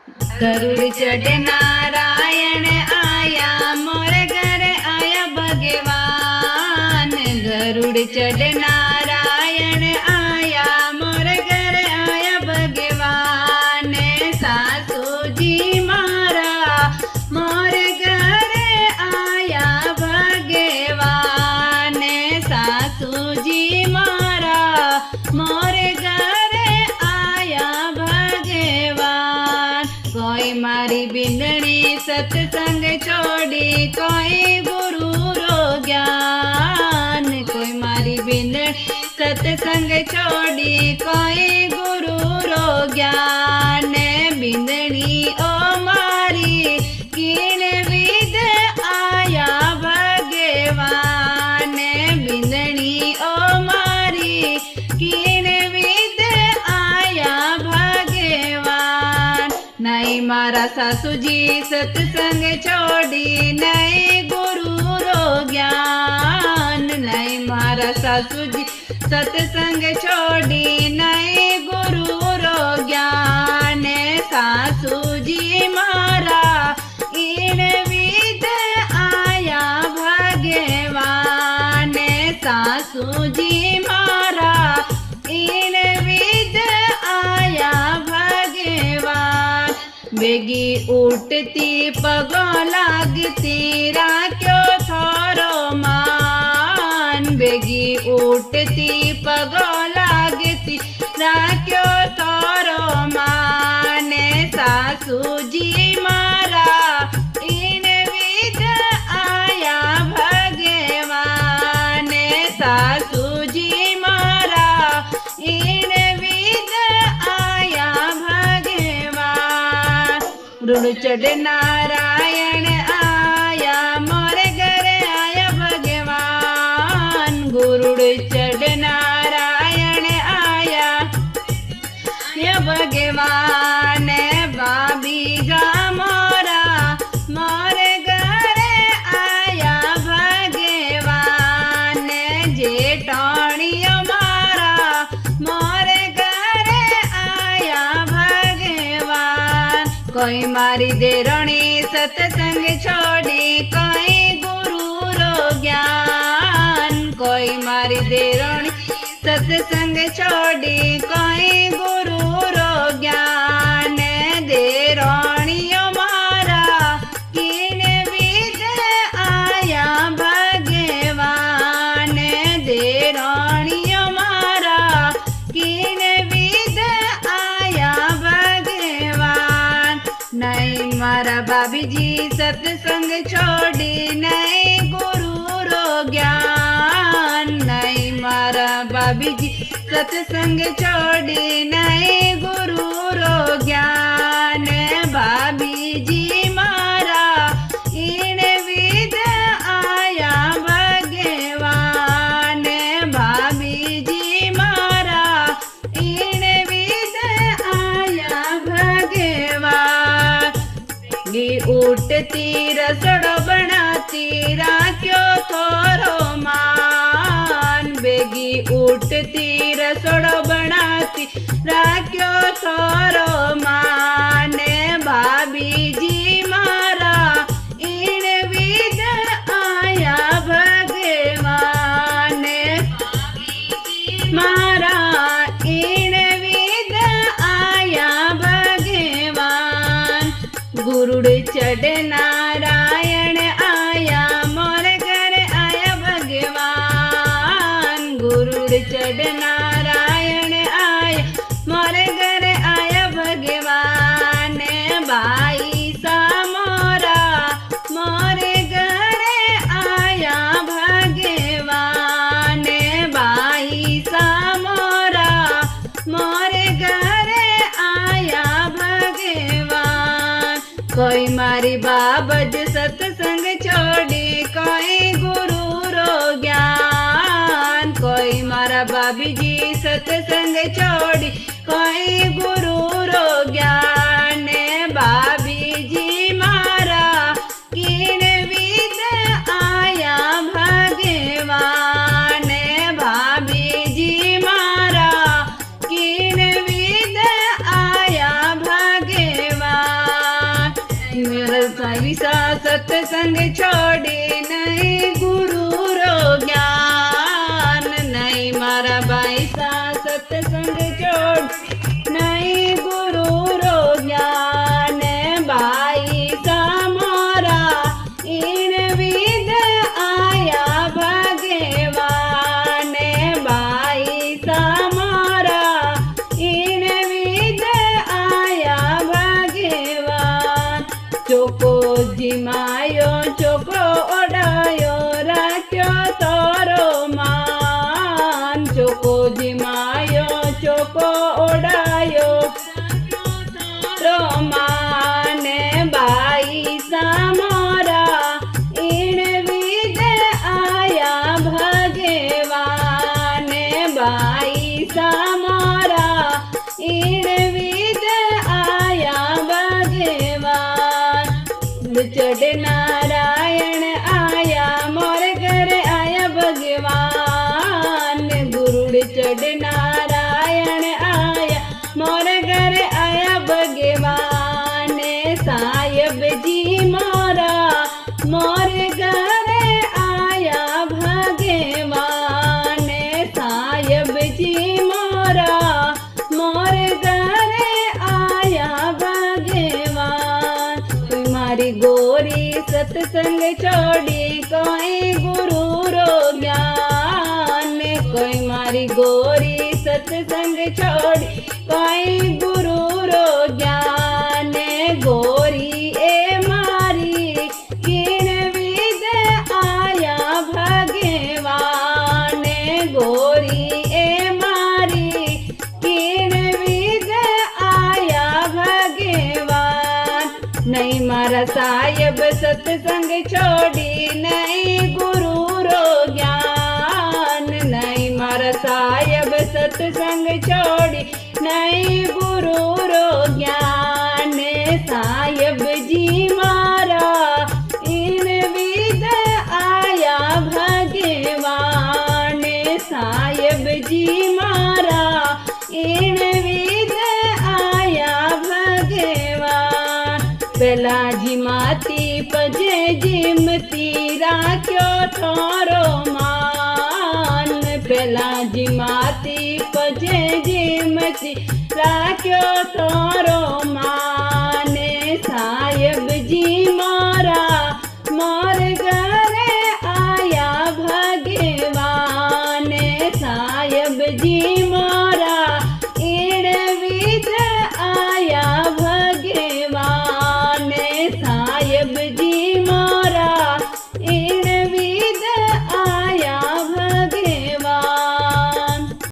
गरुड़ चढ़े नारायण आया मोरे घरे आया भगवान। गरुड़ चढ़े नारायण आया मोरे घरे आया भगवान। सासू जी मारा मोरे घरे आया भगवान। सासू जी मारा मोरे घरे आया भगवान। कोई मारी बिंदनी सत्संग छोड़ी कोई गुरु रो ज्ञान। कोई मारी बिंदनी सत्संग छोड़ी कोई गुरु रो ज्ञान। बिंदनी ओ मारी किन विद आया भगवान। बिंदनी ओ मारी किन विद आया भगवान। नहीं मारा सासू जी सत्संग छोड़ी नहीं गुरु रो ज्ञान। नहीं मारा सासू जी सत्संग छोड़ी नहीं गुरु रो ज्ञान। सासू जी मारा इन विद आया भगवान। सासू जी मारा इन विद आया भगवान। बेगी उठती पगों लागती राख्यो थारो मान। बेगी उठती पगों लागती राख्यो थारो मान। सासू जी मारा इन विद आया भगवान। सासू जी मारा इन विद आया भगवान। गुरुड़ चढ़े नारायण आया मोरे घरे आया भगवान। गुरुड़ चढ़े नारायण आया या भगवान। भाभी जा मोरा मोरे घरे आया भगवान। जेठानियो मारा मोरे घरे आया भगवान। कोई मारी देरणी सत्संग छोड़ी कोई गुरु रो ज्ञान। कोई मारी देरणी सत्संग छोड़ी कोई गुरु रो ज्ञान। देरणियो मारा किन विद आया भगवान। देरणियो मारा किन विद आया भगवान। नहीं मारा भाभी जी सत्संग छोड़ी नहीं गुरु रो ज्ञान। नहीं मारा भाभी जी सत्संग छोड़ी नहीं गुरु रो ज्ञान। भाभी जी मारा इन विद आया भगवान। भाभी जी मारा इन विद आया भगवान। उठती रसोड़ो बनाती राख्यो थोरो मान। बेगी उठती रसोड़ो बनाती राख्यो थोरो मान। भाभी जी मारा इन विद आया भगवान। मारा इन विद आया भगवान। गुरुड़ चढ़े नारायण आया मोरे घरे आया भगवान। गुरुड़ चढ़े नारायण आया मोरे घरे आया भगवान। भाई सा मोरा मोरे घरे आया भगवान। भाई सा मोरा मोरे घरे आया भगवान। कोई मारी बाबज सत्संग छोड़ी कोई गुरु रो ज्ञान। कोई मारा भाभी जी सत्संग छोड़ी कोई गुरु रो ज्ञान। भाभी जी मारा किन विद आया भगवान। भाभी जी मारा किन विद आया भगवान। बाईसा सत्संग छोड़ी नहीं गुरु रो ज्ञान। नहीं मारा बाईसा सत्संग छोड़ नहीं गुरु रो ज्ञान। बाईसा मोरा इन विद आया भगवान। बाईसा मोरा इन विद आया भगवान। चोको जिमायो चोको ओडायो राख्यो तोरो मान। चोको जिमायो चोको ओडायो तोरो मान। बाईसा मोरा इन विद आया भगवान। बाईसा मोरा इन विद आया भगवान। चढ़ नारायण आया मोर घर आया भगवान। गुरुड़ चढ़ नारायण आया मोर घर आया भगवान। साहिब जी मोरा मोर घर आया भगवान। साहिब जी मोरा मोर घर आया भगवान। तुम्हारी गोरी सत्संग छोड़ी कोई गुरु रो ज्ञान। कोई मारी गोरी सत्संग छोड़ी कोई गुरु रो ज्ञान। गोरी ए मारी किन विद आया भगवान। गोरी ए मारी किन विद आया भगवान। नहीं मारा साहिब सत्संग छोड़ी नहीं गुरु रो ज्ञान। नहीं मारा साहिब सत्संग छोड़ी नहीं गुरु रो ज्ञान। साहिब जी मारा इन विद आया भगवान। साहिब जी मारा इन विद आया भगवान। पहला जिमाती पजे जिमती राख्यो थारो मान। पहला जिमाती पजे जिमती राख्यो थारो मान।